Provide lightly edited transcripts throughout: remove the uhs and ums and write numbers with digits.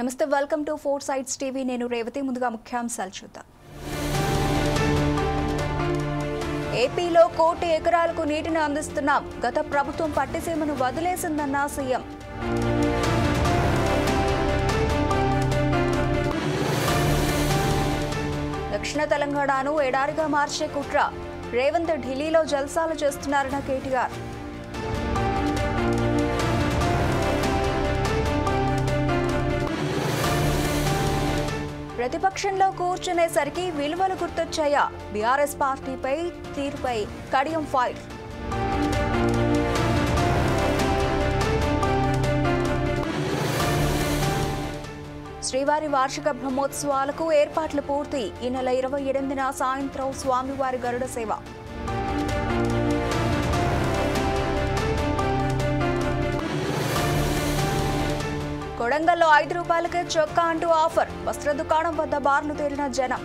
నమస్తే, welcome to 4 Sides TV. నేను రేవతి. ముందుగా ముఖ్యాంశాలు చూద్దాం. ఏపీలో 1 కోటి ఎకరాలకు నీటిని అందిస్తున్నాం. గత ప్రభుత్వం పట్టిసీమను వదిలేసిందన్న సీఎం. దక్షిణ తెలంగాణను ఎడారిగా మార్చే కుట్ర. రేవంత్ ఢిల్లీలో జల్సాలు చేస్తున్నారన్న కేటీఆర్. ప్రతిపక్షంలో కూర్చునేసరికి విలువలు గుర్తొచ్చాయా? బీఆర్ఎస్ పార్టీపై తీరుపై కడియం ఫైర్. శ్రీవారి వార్షిక బ్రహ్మోత్సవాలకు ఏర్పాట్లు పూర్తి. ఈ నెల 28న సాయంత్రం స్వామివారి గరుడ సేవ. కొడంగల్లో 5 రూపాయలకే చొక్కా అంటూ ఆఫర్. వస్త్ర దుకాణం వద్ద బార్లు తేలిన జనం.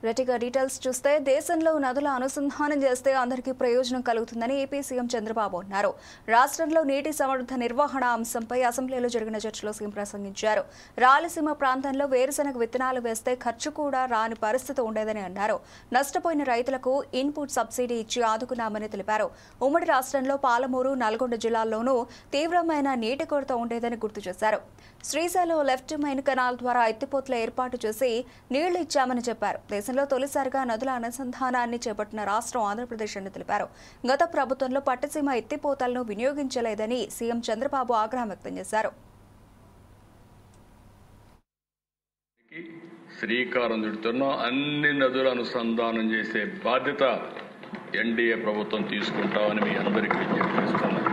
రెటిగా డీటెయిల్స్ చూస్తే, దేశంలో నదుల అనుసంధానం చేస్తే అందరికీ ప్రయోజనం కలుగుతుందని ఏపీ సీఎం చంద్రబాబు అన్నారు. రాష్ట్రంలో నీటి సమర్థ నిర్వహణ అంశంపై అసెంబ్లీలో జరిగిన చర్చలో సీఎం ప్రసంగించారు. రాయలసీమ ప్రాంతంలో వేరుశనగ విత్తనాలు వేస్తే ఖర్చు కూడా రాని పరిస్థితి ఉండేదని అన్నారు. నష్టపోయిన రైతులకు ఇన్పుట్ సబ్సిడీ ఇచ్చి ఆదుకున్నామని తెలిపారు. ఉమ్మడి రాష్ట్రంలో పాలమూరు, నల్గొండ జిల్లాల్లోనూ తీవ్రమైన నీటి కొరత ఉండేదని గుర్తు చేశారు. శ్రీశైలం లెఫ్ట్ మైన్ కెనాల్ ద్వారా ఎత్తిపోతల ఏర్పాటు చేసి నీళ్లు ఇచ్చామని చెప్పారు. దేశంలో తొలిసారిగా నదుల అనుసంధానాన్ని చేపట్టిన రాష్ట్రం ఆంధ్రప్రదేశ్ అని తెలిపారు. గత ప్రభుత్వంలో పట్టిసీమ ఎత్తిపోతలను వినియోగించలేదని సీఎం చంద్రబాబు ఆగ్రహం వ్యక్తం చేశారు. శ్రీకారం చుడుతున్న అన్ని నదుల అనుసంధానం చేసే బాధ్యత ఎన్డీఏ ప్రభుత్వం తీసుకుంటామని మీ అందరికీ విజ్ఞప్తిస్తున్నాను.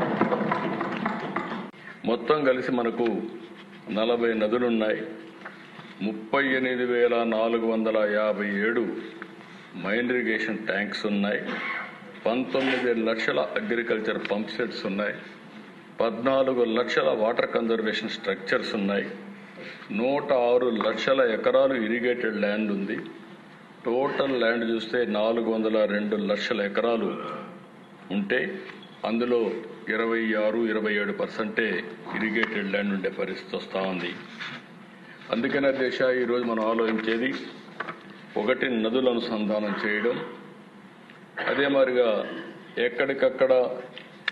మొత్తం కలిసి మనకు 40 నదులున్నాయి. 38,457 మైన్ ఇరిగేషన్ ట్యాంక్స్ ఉన్నాయి. 19 లక్షల అగ్రికల్చర్ పంప్ సెట్స్ ఉన్నాయి. 14 లక్షల వాటర్ కన్జర్వేషన్ స్ట్రక్చర్స్ ఉన్నాయి. 106 లక్షల ఎకరాలు ఇరిగేటెడ్ ల్యాండ్ ఉంది. టోటల్ ల్యాండ్ చూస్తే 402 లక్షల ఎకరాలు ఉంటే అందులో 26-27% ఇరిగేటెడ్ ల్యాండ్ ఉండే పరిస్థితి వస్తూ ఉంది. అందుకనే ఈరోజు మనం ఆలోచించేది ఒకటి, నదుల అనుసంధానం చేయడం, అదే మాదిరిగా ఎక్కడికక్కడ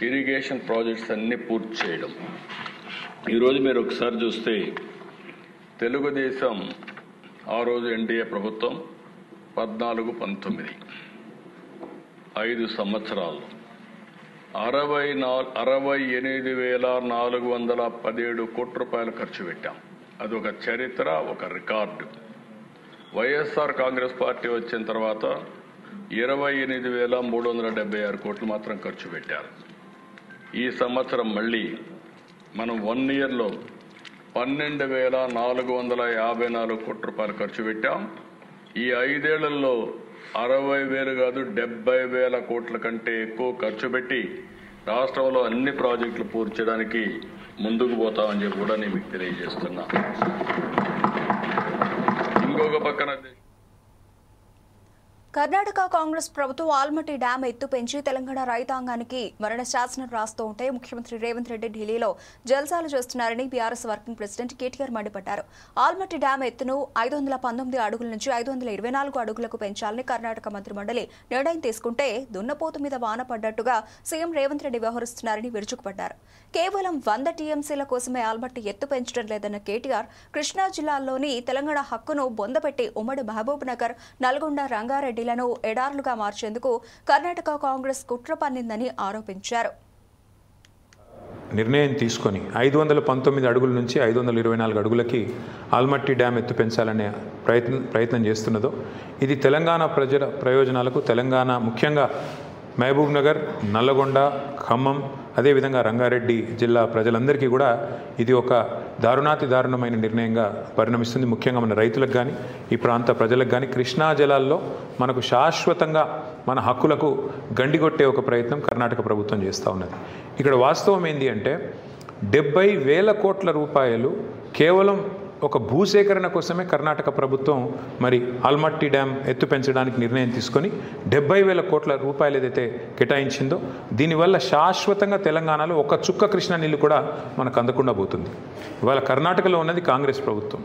ఇరిగేషన్ ప్రాజెక్ట్స్ అన్ని పూర్తి చేయడం. ఈరోజు మీరు ఒకసారి చూస్తే తెలుగుదేశం ఆ రోజు ఎన్డీఏ ప్రభుత్వం 14-19 5 సంవత్సరాలు 68,417 కోట్ల రూపాయలు ఖర్చు పెట్టాం. అదొక చరిత్ర, ఒక రికార్డు. వైఎస్ఆర్ కాంగ్రెస్ పార్టీ వచ్చిన తర్వాత 28,376 కోట్లు మాత్రం ఖర్చు పెట్టారు. ఈ సంవత్సరం మళ్ళీ మనం 1 ఇయర్లో 12,454 కోట్ల రూపాయలు ఖర్చు పెట్టాం. ఈ 5 ఏళ్లలో 60,000 కాదు 70,000 కోట్ల కంటే ఎక్కువ ఖర్చు పెట్టి రాష్ట్రంలో అన్ని ప్రాజెక్టులు పూర్తి చేయడానికి ముందుకు పోతామని చెప్పి కూడా నేను మీకు తెలియజేస్తున్నా. ఇంకొక పక్కన కర్ణాటక కాంగ్రెస్ ప్రభుత్వం ఆల్మట్టి డ్యాం ఎత్తు పెంచి తెలంగాణ రైతాంగానికి మరణ శాసనం రాస్తూ ఉంటే ముఖ్యమంత్రి రేవంత్ రెడ్డి ఢిల్లీలో జల్సాలు చేస్తున్నారని బీఆర్ఎస్ వర్కింగ్ ప్రెసిడెంట్ కేటీఆర్ మండిపడ్డారు. ఆల్మట్టి డ్యాం ఎత్తును 519 అడుగుల నుంచి 524 అడుగులకు పెంచాలని కర్ణాటక మంత్రిమండలి నిర్ణయం తీసుకుంటే దున్నపోతు మీద వాన పడ్డట్టుగా సీఎం రేవంత్ రెడ్డి వ్యవహరిస్తున్నారని విరుచుకుపడ్డారు. కేవలం 100 టీఎంసీల కోసమే ఆల్మట్టి ఎత్తు పెంచడం లేదన్న కేటీఆర్ కృష్ణా జిల్లాలోని తెలంగాణ హక్కును బొందపెట్టి ఉమ్మడి మహబూబ్ నగర్, నల్గొండ, రంగారెడ్డి ఎడార్లుగా మార్చేందుకు కర్ణాటక కాంగ్రెస్ కుట్ర పన్నిందని ఆరోపించారు. నిర్ణయం తీసుకొని 519 అడుగుల నుంచి 524 అడుగులకి ఆల్మట్టి డ్యామ్ ఎత్తు పెంచాలనే ప్రయత్నం చేస్తున్నదో ఇది తెలంగాణ ప్రజల ప్రయోజనాలకు, తెలంగాణ ముఖ్యంగా మహబూబ్ నగర్, నల్లగొండ, ఖమ్మం, అదేవిధంగా రంగారెడ్డి జిల్లా ప్రజలందరికీ కూడా ఇది ఒక దారుణాతిదారుణమైన నిర్ణయంగా పరిణమిస్తుంది. ముఖ్యంగా మన రైతులకు కానీ, ఈ ప్రాంత ప్రజలకు కానీ కృష్ణా జలాల్లో మనకు శాశ్వతంగా మన హక్కులకు గండిగొట్టే ఒక ప్రయత్నం కర్ణాటక ప్రభుత్వం చేస్తూ ఉన్నది. ఇక్కడ వాస్తవం ఏంటి అంటే 70,000 కోట్ల రూపాయలు కేవలం ఒక భూసేకరణ కోసమే కర్ణాటక ప్రభుత్వం మరి ఆల్మట్టి డ్యామ్ ఎత్తు పెంచడానికి నిర్ణయం తీసుకొని 70,000 కోట్ల రూపాయలు ఏదైతే కేటాయించిందో దీనివల్ల శాశ్వతంగా తెలంగాణలో ఒక చుక్క కృష్ణా నీళ్ళు కూడా మనకు అందకుండా పోతుంది. ఇవాళ కర్ణాటకలో ఉన్నది కాంగ్రెస్ ప్రభుత్వం,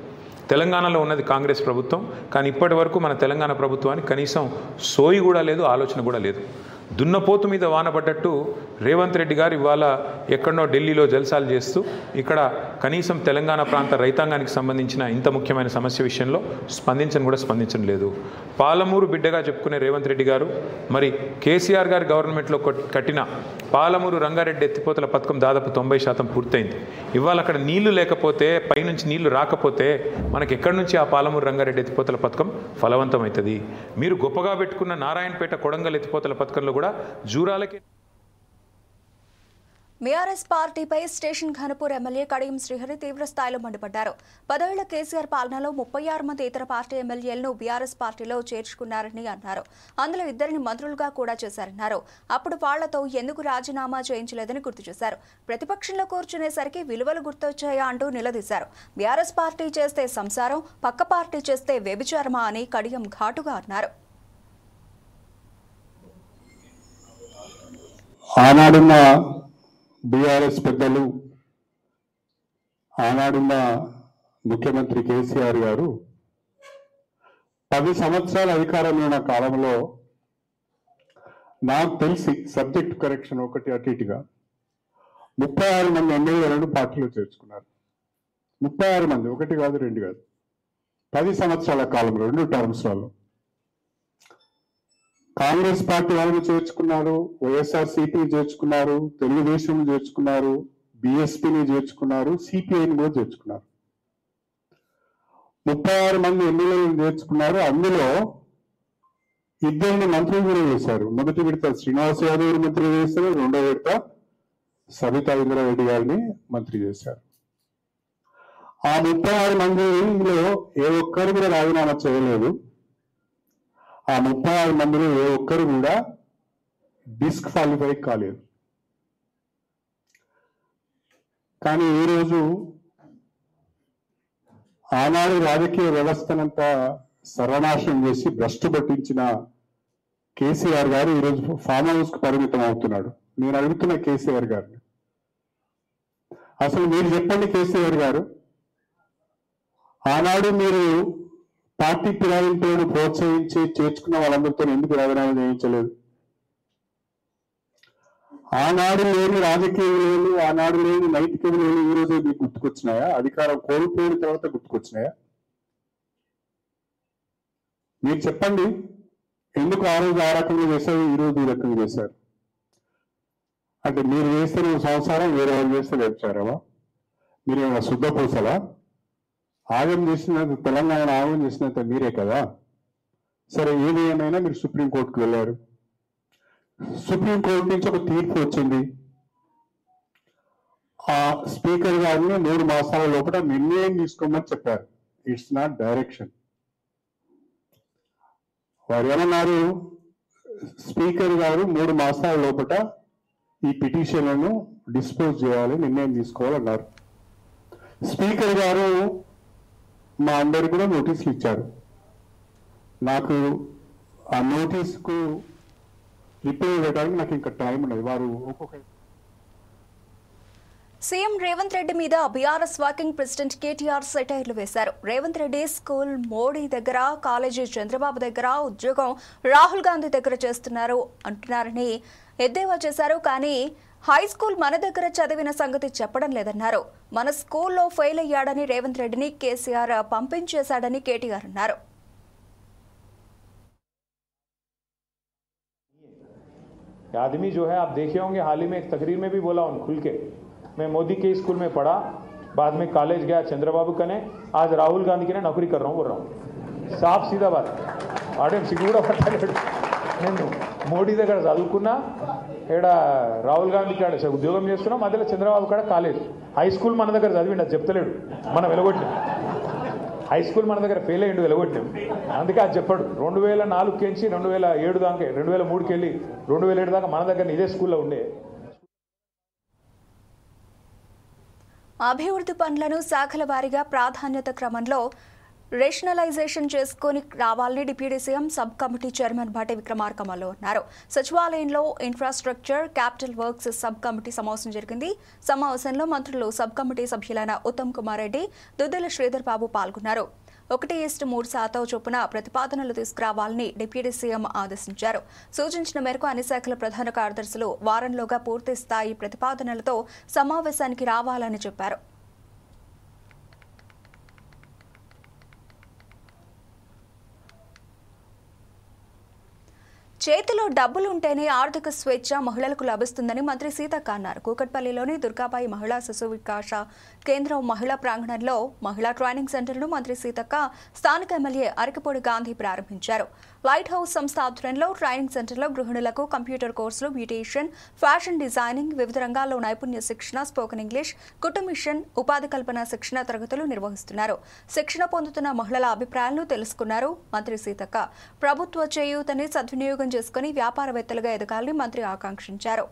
తెలంగాణలో ఉన్నది కాంగ్రెస్ ప్రభుత్వం. కానీ ఇప్పటి వరకు మన తెలంగాణ ప్రభుత్వానికి కనీసం సోయి కూడా లేదు, ఆలోచన కూడా లేదు. దున్నపోతు మీద వానపడ్డట్టు రేవంత్ రెడ్డి గారు ఇవాళ ఎక్కడో ఢిల్లీలో జల్సాలు చేస్తూ ఇక్కడ కనీసం తెలంగాణ ప్రాంత రైతాంగానికి సంబంధించిన ఇంత ముఖ్యమైన సమస్య విషయంలో స్పందించడం లేదు. పాలమూరు బిడ్డగా చెప్పుకునే రేవంత్ రెడ్డి గారు మరి కేసీఆర్ గారి గవర్నమెంట్లో కట్టిన పాలమూరు రంగారెడ్డి ఎత్తిపోతల పథకం దాదాపు 90% పూర్తయింది. ఇవాళ అక్కడ నీళ్లు లేకపోతే, పైనుంచి నీళ్లు రాకపోతే మనకి ఎక్కడి నుంచి ఆ పాలమూరు రంగారెడ్డి ఎత్తిపోతల పథకం ఫలవంతమవుతుంది? మీరు గొప్పగా పెట్టుకున్న నారాయణపేట కొడంగల్ ఎత్తిపోతల పథకంలో కూడా జూరాలకి బీఆర్ఎస్ పార్టీపై స్టేషన్ ఘనపూర్ ఎమ్మెల్యే కడియం శ్రీహరి తీవ్ర స్థాయిలో మండిపడ్డారు. 10 ఏళ్ల కేసీఆర్ పాలనలో 36 మంది ఇతర పార్టీ ఎమ్మెల్యేలను బీఆర్ఎస్ పార్టీలో చేర్చుకున్నారని అన్నారు. అందులో 2 మంత్రులుగా కూడా చేశారన్నారు. అప్పుడు వాళ్లతో ఎందుకు రాజీనామా చేయించలేదని గుర్తు చేశారు. ప్రతిపక్షంలో కూర్చునేసరికి విలువలు గుర్తొచ్చాయా అంటూ నిలదీశారు. బీఆర్ఎస్ పార్టీ చేస్తే సంసారం, పక్క పార్టీ చేస్తే వ్యభిచారమా అని కడియం ఘాటుగా అన్నారు. ఆనాడున్న బీఆర్ఎస్ పెద్దలు, ఆనాడున్న ముఖ్యమంత్రి కేసీఆర్ గారు 10 సంవత్సరాల అధికారంలో ఉన్న కాలంలో నాకు తెలిసి సబ్జెక్ట్ కరెక్షన్ ఒకటి అటు ఇటుగా 36 మంది ఎమ్మెల్యేలను పార్టీలో చేర్చుకున్నారు. 36 మంది, 1 కాదు 2 కాదు, 10 సంవత్సరాల కాలంలో 2 టర్మ్స్లలో కాంగ్రెస్ పార్టీ వాళ్ళని చేర్చుకున్నారు, వైఎస్ఆర్సీపీని చేర్చుకున్నారు, తెలుగుదేశం చేర్చుకున్నారు, బీఎస్పీని చేర్చుకున్నారు, సిపిఐని కూడా చేర్చుకున్నారు. 36 మంది ఎమ్మెల్యేలను చేర్చుకున్నారు. అందులో 2 మంత్రులు కూడా చేశారు. మొదటి విడత శ్రీనివాస్ యాదవ్ గారు మంత్రి చేశారు, 2వ విడత సబితా ఇంద్రారెడ్డి గారిని మంత్రి చేశారు. ఆ 36 మందిలో ఏ ఒక్కరు కూడా రాజీనామా చేయలేదు. ఆ 36 మందిలో ఏ ఒక్కరు కూడా డిస్క్వాలిఫై కాలేదు. కానీ ఈరోజు ఆనాడు రాజకీయ వ్యవస్థనంతా సర్వనాశనం చేసి భ్రష్టు పట్టించిన కేసీఆర్ గారు ఈరోజు ఫామ్ హౌస్ కు పరిమితం అవుతున్నాడు. నేను అడుగుతున్న కేసీఆర్ గారిని, అసలు మీరు చెప్పండి కేసీఆర్ గారు, ఆనాడు మీరు పార్టీ ఫిరాయింపులను ప్రోత్సహించి చేర్చుకున్న వాళ్ళందరితో ఎందుకు రాజీనామా చేయించలేదు? ఆనాడు లేని రాజకీయ విలువలు, ఆనాడు లేని నైతిక విలువలు ఈ రోజు మీకు గుర్తుకొచ్చినాయా? అధికారం కోల్పోయిన తర్వాత గుర్తుకొచ్చినాయా? మీరు చెప్పండి, ఎందుకు ఆ రోజు ఆ రకంగా చేశారు, ఈ రోజు ఈ రకంగా చేశారు? అంటే మీరు చేస్తే సంసారం, వేరే వాళ్ళు చేస్తే వ్యభిచారమా? మీరు ఏమైనా శుద్ధ పూసలా? ఆగం చేసినంత, తెలంగాణ ఆగం చేసినంత మీరే కదా. సరే, ఏది ఏమైనా మీరు సుప్రీంకోర్టుకు వెళ్ళారు. సుప్రీంకోర్టు నుంచి ఒక తీర్పు వచ్చింది. ఆ స్పీకర్ గారిని 3 మాసాల లోపల నిర్ణయం తీసుకోమని చెప్పారు. It's not direction. వారు ఏమన్నారు, స్పీకర్ గారు 3 మాసాల లోపల ఈ పిటిషన్లను డిస్పోజ్ చేయాలి, నిర్ణయం తీసుకోవాలన్నారు. స్పీకర్ గారు మా అందరికి కూడా నోటీసులు ఇచ్చారు. నాకు ఆ నోటీసుకు రిప్లై ఇవ్వడానికి నాకు ఇంకా టైం ఉన్నది. వారు ఒక్కొక్క సీఎం రేవంత్ రెడ్డి మీద బీఆర్ఎస్ వర్కింగ్ ప్రెసిడెంట్ కేటీఆర్ సెటైర్లు వేశారు. రేవంత్ రెడ్డి స్కూల్ మోడీ దగ్గర, కాలేజీ చంద్రబాబు దగ్గర, ఉద్యోగం రాహుల్ గాంధీ దగ్గర చేస్తున్నారు అంటున్నారని ఎద్దేవా చేశారు. కానీ హై స్కూల్ మన దగ్గర చదివిన సంగతి చెప్పడం లేదన్నారు. మన స్కూల్లో ఫెయిల్ అయ్యాడని రేవంత్ రెడ్డిని కేసీఆర్ పంపించేశాడని కేటీఆర్ అన్నారు. आदमी जो है आप देखे होंगे, हाल ही में एक तकरीर में भी बोला उन खुल के, मैं मोदी के स्कूल में पढ़ा, बाद में कॉलेज गया चंद्रबाबु कने, आज राहुल गांधी की नौकरी कर रहा हूँ बोल रहा हूँ. साफ सीधा बात. ఆడేం సిగ్గు కూడా పట్టలేడు. నేను మోడీ దగ్గర చదువుకున్నా, ఇక్కడ రాహుల్ గాంధీ కాడ ఉద్యోగం చేస్తున్నాం, మధ్యలో చంద్రబాబు కాడ కాలేజ్. హై స్కూల్ మన దగ్గర చదివిండి, అది చెప్తలేడు. మనం వెలగొట్టినాం. హై స్కూల్ మన దగ్గర ఫెయిల్ అయ్యిండు, వెలగొట్టినాం. అందుకే అది చెప్పాడు. 2004 నుంచి 2007 దాకా, 2003కి వెళ్ళి 2007 దాకా మన దగ్గర ఇదే స్కూల్లో ఉండే. అభివృద్ధి పనులను శాఖల వారీగా ప్రాధాన్యత క్రమంలో రేషనలైజేషన్ చేసుకుని రావాలని deputy CM sub committee chairman Bhati Vikramarka అన్నారు. సచివాలయంలో infrastructure capital works sub committee సమావేశం జరిగింది. సమావేశంలో మంత్రులు సబ్ కమిటీ సభ్యులైన ఉత్తమ్ కుమార్ రెడ్డి, దుద్దెల శ్రీధర్ బాబు పాల్గొన్నారు. 1:3% చొప్పున ప్రతిపాదనలు తీసుకురావాలని డిప్యూటీ సీఎం ఆదేశించారు. సూచించిన మేరకు అన్ని శాఖల ప్రధాన కార్యదర్శులు వారంలోగా పూర్తి స్థాయి ప్రతిపాదనలతో సమావేశానికి రావాలని చెప్పారు. చేతిలో డబ్బులుంటేనే ఆర్థిక స్వేచ్ఛ మహిళలకు లభిస్తుందని మంత్రి సీతక్క అన్నారు. కూకట్పల్లిలోని దుర్గాబాయి మహిళా శిశు వికాస కేంద్రం మహిళా ప్రాంగణంలో మహిళా ట్రైనింగ్ సెంటర్ను మంత్రి సీతక్క స్థానిక ఎమ్మెల్యే అరకపూడి గాంధీ ప్రారంభించారు. లైట్ హౌస్ సంస్థ ఆధ్వర్యంలో ట్రైనింగ్ సెంటర్లో గృహిణులకు కంప్యూటర్ కోర్సులు, బ్యూటీషియన్, ఫ్యాషన్ డిజైనింగ్, వివిధ రంగాల్లో నైపుణ్య శిక్షణ, స్పోకెన్ ఇంగ్లీష్, కుటుంబిషన్, ఉపాధి కల్పన శిక్షణ తరగతులు నిర్వహిస్తున్నారు. శిక్షణ పొందుతున్న మహిళల అభిప్రాయాలను తెలుసుకున్నారు మంత్రి సీతక్క. ప్రభుత్వ చేయూతని సద్వినియోగం చేసుకుని వ్యాపారవేత్తలుగా ఎదగాలని మంత్రి ఆకాంక్షించారు.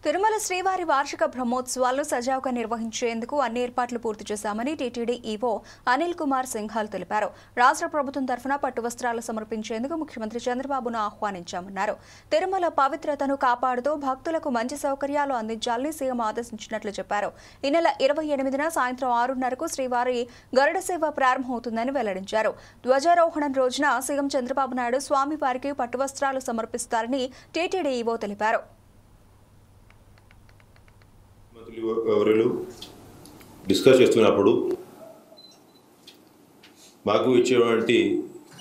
తిరుమల శ్రీవారి వార్షిక బ్రహ్మోత్సవాలను సజావుగా నిర్వహించేందుకు అన్ని ఏర్పాట్లు పూర్తి చేశామని టీటీడీ ఈవో అనిల్ కుమార్ సింఘాల్ తెలిపారు. రాష్ట్ర ప్రభుత్వం తరఫున పట్టు వస్త్రాలు సమర్పించేందుకు ముఖ్యమంత్రి చంద్రబాబును ఆహ్వానించామన్నారు. తిరుమల పవిత్రతను కాపాడుతూ భక్తులకు మంచి సౌకర్యాలు అందించాలని సీఎం ఆదేశించినట్లు చెప్పారు. ఈ నెల 28న సాయంత్రం 6:30కు శ్రీవారి గరుడ సేవ ప్రారంభమవుతుందని వెల్లడించారు. ధ్వజారోహణం రోజున సీఎం చంద్రబాబు నాయుడు స్వామివారికి పట్టు వస్త్రాలు సమర్పిస్తారని టీటీడీ ఈవో తెలిపారు. ఎవరు డిస్కస్ చేస్తున్నప్పుడు మాకు ఇచ్చేటువంటి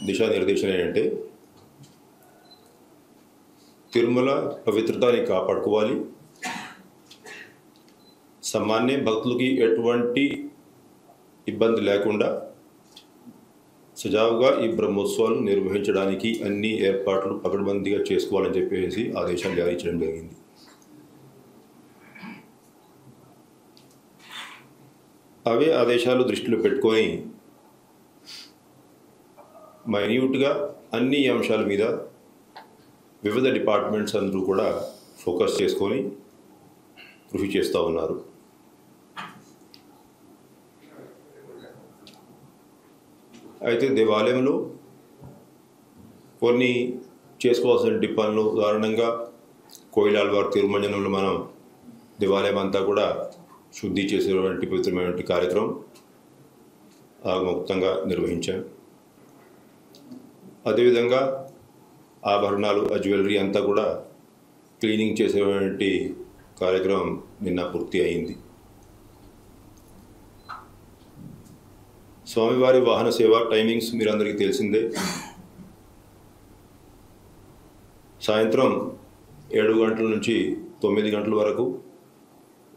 దిశానిర్దేశం ఏంటంటే తిరుమల పవిత్రతని కాపాడుకోవాలి, సామాన్య భక్తులకి ఎటువంటి ఇబ్బంది లేకుండా సజావుగా ఈ బ్రహ్మోత్సవాలు నిర్వహించడానికి అన్ని ఏర్పాట్లు పకడ్బందీగా చేసుకోవాలని చెప్పేసి ఆదేశాలు జారీ చేయడం జరిగింది. అవే ఆదేశాలు దృష్టిలో పెట్టుకొని మైన్యూట్గా అన్ని అంశాల మీద వివిధ డిపార్ట్మెంట్స్ అందరూ కూడా ఫోకస్ చేసుకొని కృషి చేస్తూ ఉన్నారు. అయితే దేవాలయంలో కొన్ని చేసుకోవాల్సిన పనులు, ఉదాహరణంగా కోయిలాల్వార్ తిరుమంజనంలో మనం దేవాలయం అంతా కూడా శుద్ధి చేసేటువంటి పవిత్రమైనటువంటి కార్యక్రమం ఆగమోక్తంగా నిర్వహించాం. అదేవిధంగా ఆభరణాలు, ఆ జ్యువెలరీ అంతా కూడా క్లీనింగ్ చేసేటువంటి కార్యక్రమం నిన్న పూర్తి అయింది. స్వామివారి వాహన సేవ టైమింగ్స్ మీరందరికీ తెలిసిందే. సాయంత్రం 7 గంటల నుంచి 9 గంటల వరకు,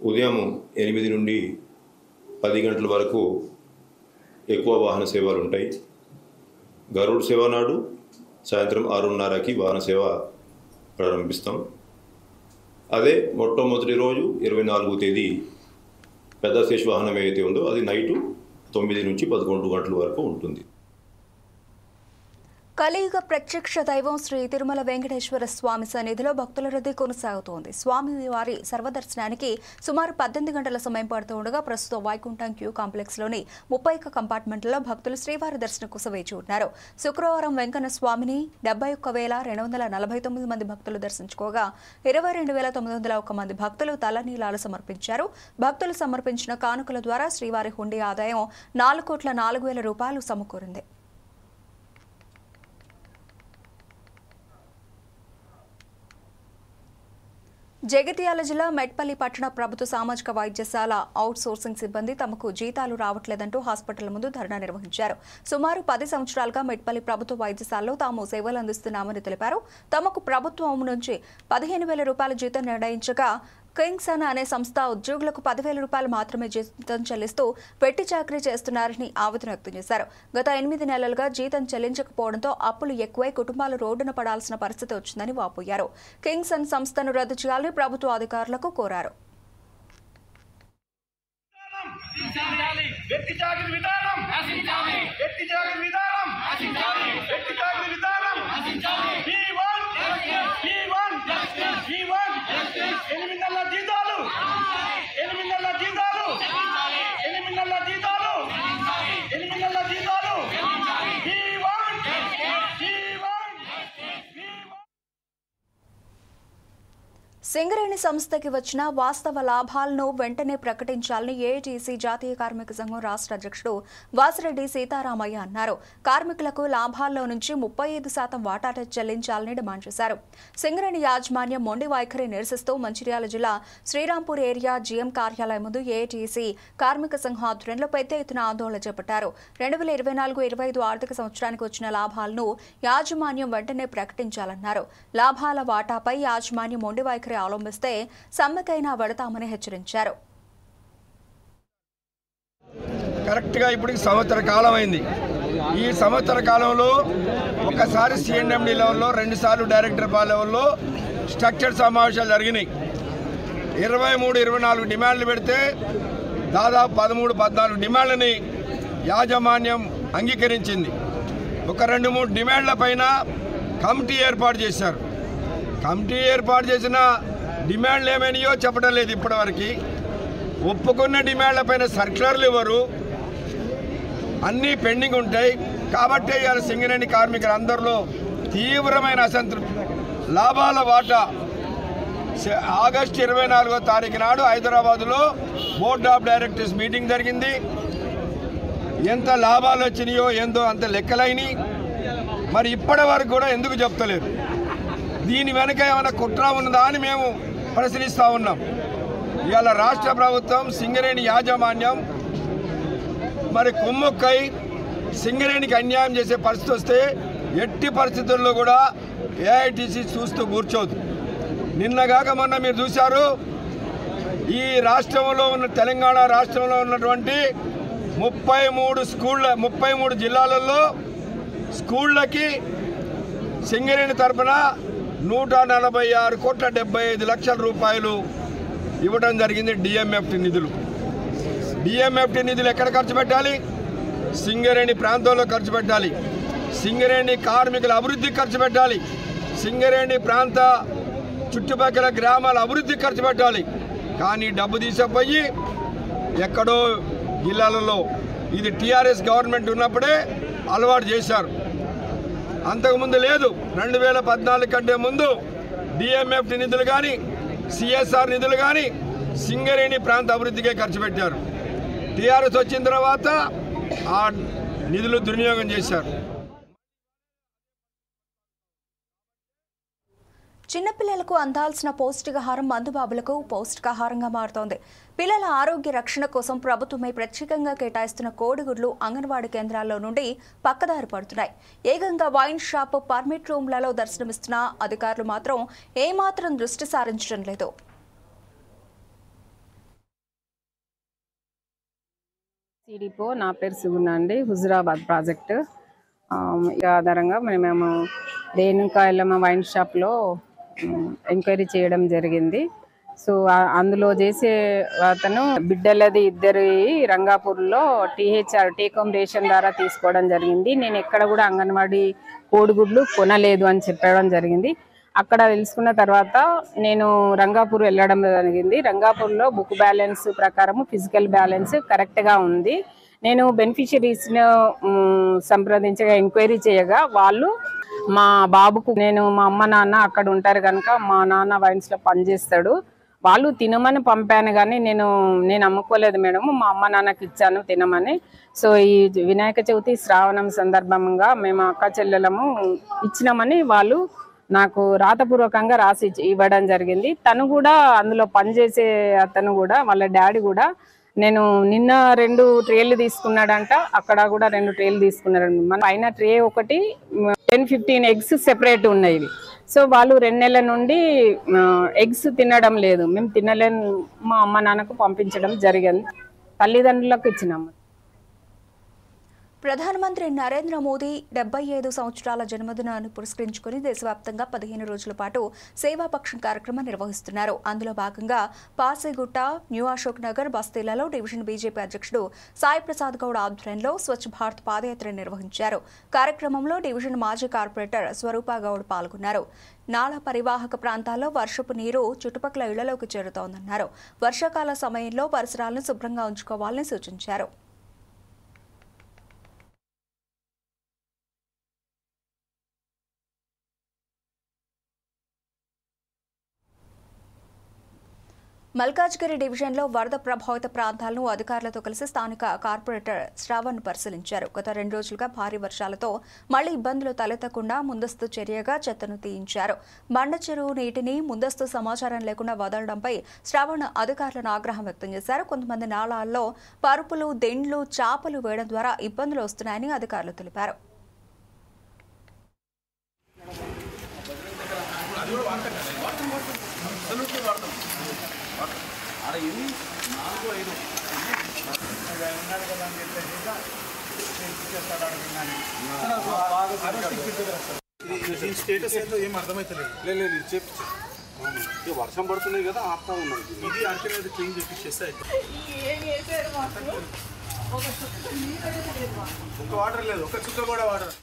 ఉదయం 8 నుండి 10 గంటల వరకు ఎక్కువ వాహన సేవలు ఉంటాయి. గరుడ సేవ నాడు సాయంత్రం 6:30కి వాహన సేవ ప్రారంభిస్తాం. అదే మొట్టమొదటి రోజు 24వ తేదీ పెద్ద శేష వాహనం ఏదైతే ఉందో అది నైటు 9 నుంచి 11 గంటల వరకు ఉంటుంది. కలియుగ ప్రత్యక్ష దైవం శ్రీ తిరుమల వెంకటేశ్వర స్వామి సన్నిధిలో భక్తుల రద్దీ కొనసాగుతోంది. స్వామివారి సర్వదర్శనానికి సుమారు 18 గంటల సమయం పడుతుండగా ప్రస్తుతం వైకుంఠం క్యూ కాంప్లెక్స్లోని 31 కంపార్ట్మెంట్లలో భక్తులు శ్రీవారి దర్శనం కోసం వేచి ఉన్నారు. శుక్రవారం వెంకన్న స్వామిని 71,249 మంది భక్తులు దర్శించుకోగా 22,901 మంది భక్తులు తలనీలాలు సమర్పించారు. భక్తులు సమర్పించిన కానుకల ద్వారా శ్రీవారి హుండీ ఆదాయం 4,04,000 రూపాయలు సమకూరింది. జగిత్యాల జిల్లా మెట్పల్లి పట్టణ ప్రభుత్వ సామాజిక వైద్యశాల అవుట్ సోర్సింగ్ సిబ్బంది తమకు జీతాలు రావట్లేదంటూ హాస్పిటల్ ముందు ధర్నా నిర్వహించారు. సుమారు 10 సంవత్సరాలుగా మెట్పల్లి ప్రభుత్వ వైద్యశాలలో తాము సేవలు అందిస్తున్నామని తెలిపారు. తమకు ప్రభుత్వం నుంచి 15,000 రూపాయల జీతం నిర్ణయించగా కింగ్సన్ అనే సంస్థ ఉద్యోగులకు 10,000 రూపాయలు మాత్రమే జీతం చెల్లిస్తూ వెట్టి చాకరీ చేస్తున్నారని ఆవేదన వ్యక్తం చేశారు. గత 8 నెలలుగా జీతం చెల్లించకపోవడంతో అప్పులు ఎక్కువై కుటుంబాలు రోడ్డున పడాల్సిన పరిస్థితి వచ్చిందని వాపోయారు. కింగ్సన్ సంస్థను రద్దు చేయాలని ప్రభుత్వ అధికారులకు కోరారు. సింగరేణి సంస్థకి వచ్చిన వాస్తవ లాభాలను వెంటనే ప్రకటించాలని ఏఐటీసీ జాతీయ కార్మిక సంఘం రాష్ట్ర అధ్యక్షుడు వాసిరెడ్డి సీతారామయ్య అన్నారు. కార్మికులకు లాభాల్లో నుంచి 35% వాటా చెల్లించాలని డిమాండ్ చేశారు. సింగరేణి యాజమాన్యం మొండి వైఖరి నిరసిస్తూ మంచిర్యాల జిల్లా శ్రీరాంపూర్ ఏరియా జీఎం కార్యాలయం ముందు ఏఐటీసీ కార్మిక సంఘం ఆధ్వర్యంలో పెద్ద ఎత్తున ఆందోళన చేపట్టారు. 2024-25 ఆర్థిక సంవత్సరానికి వచ్చిన లాభాలను యాజమాన్యం వెంటనే ప్రకటించాలన్నారు. లాభాల వాటాపై యాజమాన్యం మొండి వైఖరి అవలంబిస్తే సమ్మెకైనా వెడతామని హెచ్చరించారు. కరెక్ట్గా ఇప్పటికి సంవత్సర కాలం అయింది. ఈ సంవత్సర కాలంలో ఒకసారి సిఎండి లెవెల్లో, 2 సార్లు డైరెక్టర్ లెవెల్లో స్ట్రక్చర్ సమావేశాలు జరిగినాయి. 23-24 డిమాండ్లు పెడితే దాదాపు 13-14 డిమాండ్లని యాజమాన్యం అంగీకరించింది. ఒక 2-3 డిమాండ్ల పైన కమిటీ ఏర్పాటు చేశారు. కమిటీ ఏర్పాటు చేసిన డిమాండ్లు ఏమైనాయో చెప్పడం లేదు. ఇప్పటివరకు ఒప్పుకున్న డిమాండ్ల పైన సర్క్యులర్లు ఇవ్వరు, అన్నీ పెండింగ్ ఉంటాయి. కాబట్టి ఇవాళ సింగరేణి కార్మికులు అందరిలో తీవ్రమైన అసంతృప్తి. లాభాల వాటా ఆగస్టు 24వ తారీఖు నాడు హైదరాబాద్లో బోర్డ్ ఆఫ్ డైరెక్టర్స్ మీటింగ్ జరిగింది. ఎంత లాభాలు వచ్చినాయో ఏందో అంత లెక్కలైనవి. మరి ఇప్పటి వరకు కూడా ఎందుకు చెప్తలేరు? దీని వెనక ఏమైనా కుట్ర ఉన్నదా అని మేము ప్రశ్నిస్తూ ఉన్నాం. ఇవాళ రాష్ట్ర ప్రభుత్వం, సింగరేణి యాజమాన్యం మరి కుమ్ముక్కై సింగరేణికి అన్యాయం చేసే పరిస్థితి వస్తే ఎట్టి పరిస్థితుల్లో కూడా ఏఐటీసీ చూస్తూ కూర్చోదు. నిన్నగాక మొన్న మీరు చూశారు, ఈ రాష్ట్రంలో ఉన్న తెలంగాణ రాష్ట్రంలో ఉన్నటువంటి 33 జిల్లాలలో స్కూళ్ళకి సింగరేణి తరఫున 146,75,00,000 రూపాయలు ఇవ్వడం జరిగింది. డిఎంఎఫ్టీ నిధులు. డిఎంఎఫ్టీ నిధులు ఎక్కడ ఖర్చు పెట్టాలి? సింగరేణి ప్రాంతంలో ఖర్చు పెట్టాలి. సింగరేణి కార్మికుల అభివృద్ధికి ఖర్చు పెట్టాలి. సింగరేణి ప్రాంత చుట్టుపక్కల గ్రామాల అభివృద్ధికి ఖర్చు పెట్టాలి. కానీ డబ్బు తీసుకుపోయి ఎక్కడో జిల్లాలలో, ఇది టీఆర్ఎస్ గవర్నమెంట్ ఉన్నప్పుడే అలవాటు చేశారు. అంతకుముందు లేదు. 2014 కంటే ముందు డిఎంఎఫ్టీ నిధులు కానీ, సిఎస్ఆర్ నిధులు కానీ సింగరేణి ప్రాంత అభివృద్ధికే ఖర్చు పెట్టారు. టీఆర్ఎస్ వచ్చిన తర్వాత ఆ నిధులు దుర్వినియోగం చేశారు. చిన్నపిల్లలకు అందాల్సిన పౌష్టికాహారం మందుబాబులకు పౌష్టికాహారంగా మారుతోంది. పిల్లల ఆరోగ్య రక్షణ కోసం ప్రభుత్వమే ప్రత్యేకంగా కేటాయిస్తున్న కోడిగుడ్లు అంగన్వాడీ కేంద్రాల్లో నుండి పక్కదారి పడుతున్నాయి. ఏకంగా వైన్ షాప్, పర్మిట్ రూమ్లలో దర్శనమిస్తున్న అధికారులు మాత్రం ఏమాత్రం దృష్టి సారించడం లేదు. సిడిపో నా పేరు సుగుణ అండి, హుజురాబాద్ ప్రాజెక్టు ఆధారంగా మేము రేణుకా ఎల్లమ్మ వైన్ షాప్లో ఎంక్వైరీ చేయడం జరిగింది. సో అందులో చేసే అతను బిడ్డలది 2 రంగాపూర్లో టీహెచ్ఆర్ టేక్ హోమ్ రేషన్ ద్వారా తీసుకోవడం జరిగింది. నేను ఎక్కడ కూడా అంగన్వాడీ కోడిగుడ్లు కొనలేదు అని చెప్పడం జరిగింది. అక్కడ తెలుసుకున్న తర్వాత నేను రంగాపూర్ వెళ్ళడం జరిగింది. రంగాపూర్లో బుక్ బ్యాలెన్స్ ప్రకారం ఫిజికల్ బ్యాలెన్స్ కరెక్ట్గా ఉంది. నేను బెనిఫిషరీస్ను సంప్రదించగా ఎంక్వైరీ చేయగా వాళ్ళు మా బాబుకు, నేను మా అమ్మ నాన్న అక్కడ ఉంటారు కనుక మా నాన్న వైన్స్లో పనిచేస్తాడు, వాళ్ళు తినమని పంపాను కానీ నేను అమ్ముకోలేదు మేడం, మా అమ్మ నాన్నకి ఇచ్చాను తినమని. సో ఈ వినాయక చవితి శ్రావణం సందర్భంగా మేము అక్క చెల్లెలము ఇచ్చినామని వాళ్ళు నాకు రాతపూర్వకంగా రాసి ఇవ్వడం జరిగింది. తను కూడా అందులో పనిచేసే అతను కూడా, వాళ్ళ డాడీ కూడా నేను నిన్న 2 ట్రేలు తీసుకున్నాడంట, అక్కడ కూడా 2 ట్రేలు తీసుకున్నారండి. మన పైన ట్రే ఒకటి 10-15 ఎగ్స్ సెపరేట్ ఉన్నాయి. సో వాళ్ళు 2 నెలల నుండి ఎగ్స్ తినడం లేదు. మేము తినలేని మా అమ్మ నాన్నకు పంపించడం జరిగింది. తల్లిదండ్రులకు ఇచ్చినాము. ప్రధానమంత్రి నరేంద్ర మోదీ 75 సంవత్సరాల జన్మదినాన్ని పురస్కరించుకుని దేశవ్యాప్తంగా 15 రోజుల పాటు సేవాపక్షం కార్యక్రమం నిర్వహిస్తున్నారు. అందులో భాగంగా పాసిగుట్ట, న్యూ అశోక్ నగర్, బస్తీలలో డివిజన్ బీజేపీ అధ్యక్షుడు సాయి ప్రసాద్ గౌడ్ ఆధ్వర్యంలో స్వచ్ఛ భారత్ పాదయాత్ర నిర్వహించారు. కార్యక్రమంలో డివిజన్ మాజీ కార్పొరేటర్ స్వరూప గౌడ్ పాల్గొన్నారు. నాలా పరివాహక ప్రాంతాల్లో వర్షపు నీరు చుట్టుపక్కల ఇళ్లలోకి చేరుతోందన్నారు. వర్షాకాల సమయంలో పరిసరాలను శుభ్రంగా ఉంచుకోవాలని సూచించారు. మల్కాజ్గిరి డివిజన్లో వరద ప్రభావిత ప్రాంతాలను అధికారులతో కలిసి స్థానిక కార్పొరేటర్ శ్రావణ్ పరిశీలించారు. గత 2 రోజులుగా భారీ వర్షాలతో మళ్లీ ఇబ్బందులు తలెత్తకుండా ముందస్తు చర్యగా చెత్తను తీయించారు. బండ చెరువు నీటిని ముందస్తు సమాచారం లేకుండా వదలడంపై శ్రావణ్ అధికారులను ఆగ్రహం వ్యక్తం చేశారు. కొంతమంది నాళాల్లో పరుపులు, దెండ్లు, చాపలు వేయడం ద్వారా ఇబ్బందులు వస్తున్నాయని అధికారులు తెలిపారు. స్టేటస్ ఏంటో ఏం అర్థమైతలేదు. లేదు చెప్పి వర్షం పడుతున్నాయి కదా, ఆపుతా ఉన్నాం. ఇది అంటే క్లీన్ చేపిచ్చేస్తే ఒక వాటర్ లేదు, ఒక చుక్క కూడా వాటర్.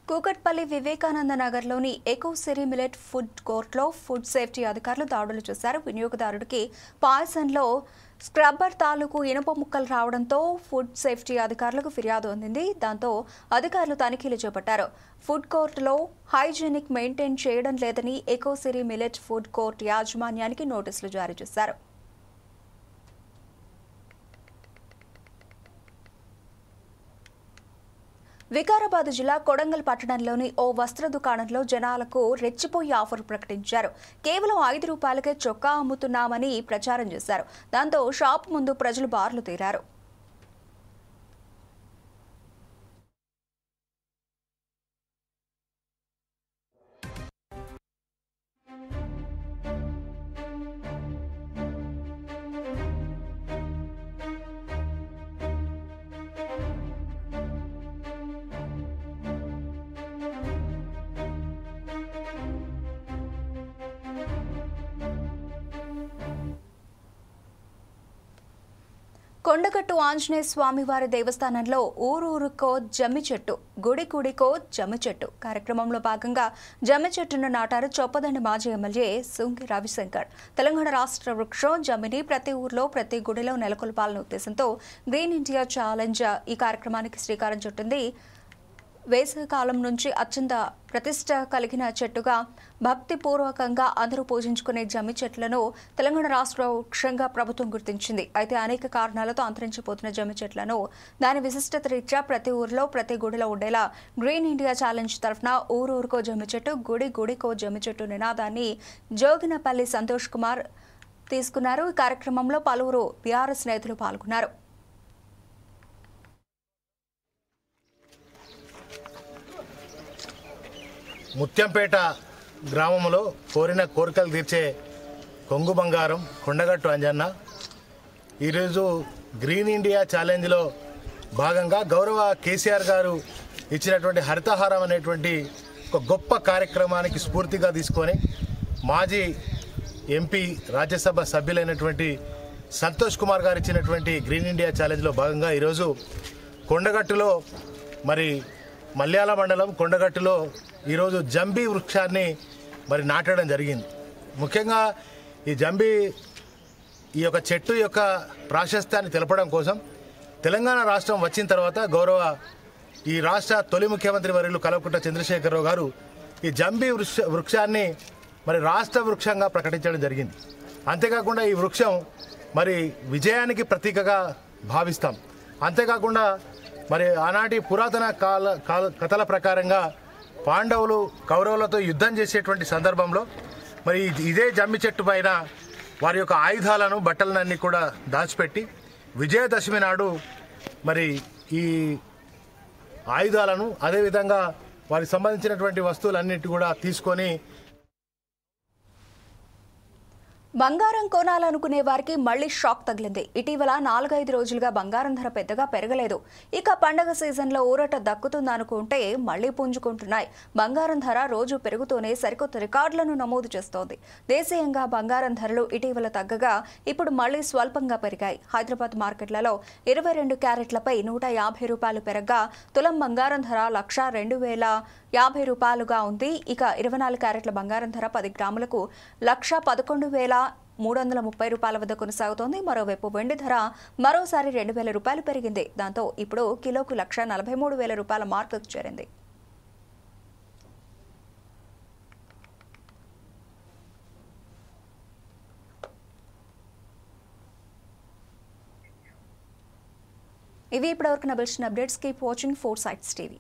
కూకట్పల్లి వివేకానంద నగర్లోని ఎకోసిరీ మిలెట్ ఫుడ్ కోర్టులో ఫుడ్ సేఫ్టీ అధికారులు దాడులు చేశారు. వినియోగదారుడికి పాయసంలో స్క్రబ్బర్ తాలూకు ఇనుప ముక్కలు రావడంతో ఫుడ్ సేఫ్టీ అధికారులకు ఫిర్యాదు అందింది. దాంతో అధికారులు తనిఖీలు చేపట్టారు. ఫుడ్ కోర్టులో హైజీనిక్ మెయింటైన్ చేయడం లేదని ఎకోసిరీ మిలెట్ ఫుడ్ కోర్టు యాజమాన్యానికి నోటీసులు జారీ చేశారు. వికారాబాద్ జిల్లా కొడంగల్ పట్టణంలోని ఓ వస్త్ర దుకాణంలో జనాలకు రెచ్చిపోయి ఆఫర్ ప్రకటించారు. కేవలం 5 రూపాయలకే చొక్కా అమ్ముతున్నామని ప్రచారం చేశారు. దాంతో షాప్ ముందు ప్రజలు బార్లు తీరారు. కొండగట్టు ఆంజనేయ స్వామివారి దేవస్థానంలో ఊరూరుకో జమ్మి చెట్టు, గుడి గుడికో జమ్మి చెట్టు కార్యక్రమంలో భాగంగా జమ్మి చెట్టును నాటారు చొప్పదండి మాజీ ఎమ్మెల్యే సుంకి రవిశంకర్. తెలంగాణ రాష్ట్ర వృక్షం జమ్మిని ప్రతి ఊర్లో, ప్రతి గుడిలో నెలకొల్పాలన్న ఉద్దేశంతో గ్రీన్ ఇండియా ఛాలెంజ్ ఈ కార్యక్రమానికి శ్రీకారం చుట్టింది. వేసవికాలం నుంచి అత్యంత ప్రతిష్ట కలిగిన చెట్టుగా భక్తిపూర్వకంగా అందరూ పూజించుకునే జమ్మి చెట్లను తెలంగాణ రాష్ట్ర వృక్షంగా ప్రభుత్వం గుర్తించింది. అయితే అనేక కారణాలతో అంతరించిపోతున్న జమ్మి చెట్లను దాని విశిష్టత రీత్యా ప్రతి ఊరిలో, ప్రతి గుడిలో ఉండేలా గ్రీన్ ఇండియా ఛాలెంజ్ తరఫున ఊరూరుకో జమ్మి చెట్టు, గుడి గుడికో జమ్మి చెట్టు నినాదాన్ని జోగినపల్లి సంతోష్ కుమార్ తీసుకున్నారు. ఈ కార్యక్రమంలో పలువురు బీఆర్ఎస్ నేతలు పాల్గొన్నారు. ముత్యంపేట గ్రామంలో కోరిన కోరికలు తీర్చే కొంగు బంగారం కొండగట్టు అంజన్న ఈరోజు గ్రీన్ ఇండియా ఛాలెంజ్లో భాగంగా గౌరవ కేసీఆర్ గారు ఇచ్చినటువంటి హరితహారం అనేటువంటి ఒక గొప్ప కార్యక్రమానికి స్ఫూర్తిగా తీసుకొని మాజీ ఎంపీ రాజ్యసభ సభ్యులైనటువంటి సంతోష్ కుమార్ గారు ఇచ్చినటువంటి గ్రీన్ ఇండియా ఛాలెంజ్లో భాగంగా ఈరోజు కొండగట్టులో మరి మల్యాల మండలం కొండగట్టులో ఈరోజు జంబీ వృక్షాన్ని మరి నాటడం జరిగింది. ముఖ్యంగా ఈ జంబీ ఈ యొక్క చెట్టు యొక్క ప్రాశస్త్యాన్ని తెలపడం కోసం తెలంగాణ రాష్ట్రం వచ్చిన తర్వాత గౌరవ ఈ రాష్ట్ర తొలి ముఖ్యమంత్రి వర్యులు కల్వకుంట్ల చంద్రశేఖరరావు గారు ఈ జంబీ వృక్షాన్ని మరి రాష్ట్ర వృక్షంగా ప్రకటించడం జరిగింది. అంతేకాకుండా ఈ వృక్షం మరి విజయానికి ప్రతీకగా భావిస్తాం. అంతేకాకుండా మరి ఆనాటి పురాతన కథల ప్రకారంగా పాండవులు కౌరవులతో యుద్ధం చేసేటువంటి సందర్భంలో మరి ఇదే జమ్మి చెట్టు పైన వారి యొక్క ఆయుధాలను బట్టలన్నీ కూడా దాచిపెట్టి విజయదశమి నాడు మరి ఈ ఆయుధాలను అదేవిధంగా వారికి సంబంధించినటువంటి వస్తువులన్నిటి కూడా తీసుకొని బంగారం కొనాలనుకునే వారికి మళ్లీ షాక్ తగిలింది. ఇటీవల 4-5 రోజులుగా బంగారం ధర పెద్దగా పెరగలేదు. ఇక పండగ సీజన్లో ఊరట దక్కుతుందనుకుంటే మళ్లీ పుంజుకుంటున్నాయి. బంగారం ధర రోజు పెరుగుతూనే సరికొత్త రికార్డులను నమోదు చేస్తోంది. దేశీయంగా బంగారం ధరలు ఇటీవల తగ్గగా ఇప్పుడు మళ్లీ స్వల్పంగా పెరిగాయి. హైదరాబాద్ మార్కెట్లలో 22 క్యారెట్లపై 150 రూపాయలు పెరగ్గా తులం బంగారం ధర 1,02,050 రూపాయలుగా ఉంది. ఇక 24 క్యారెట్ల బంగారం ధర 10 గ్రాములకు 1,11,330 రూపాయల వద్ద కొనసాగుతోంది. మరోవైపు వెండి ధర మరోసారి 2,000 రూపాయలు పెరిగింది. దాంతో ఇప్పుడు కిలోకు 1,43,000 రూపాయల మార్కుకు చేరింది. ఇవి ఇప్పటివరకు నా bulletin updates. Keep watching 4 Sides TV.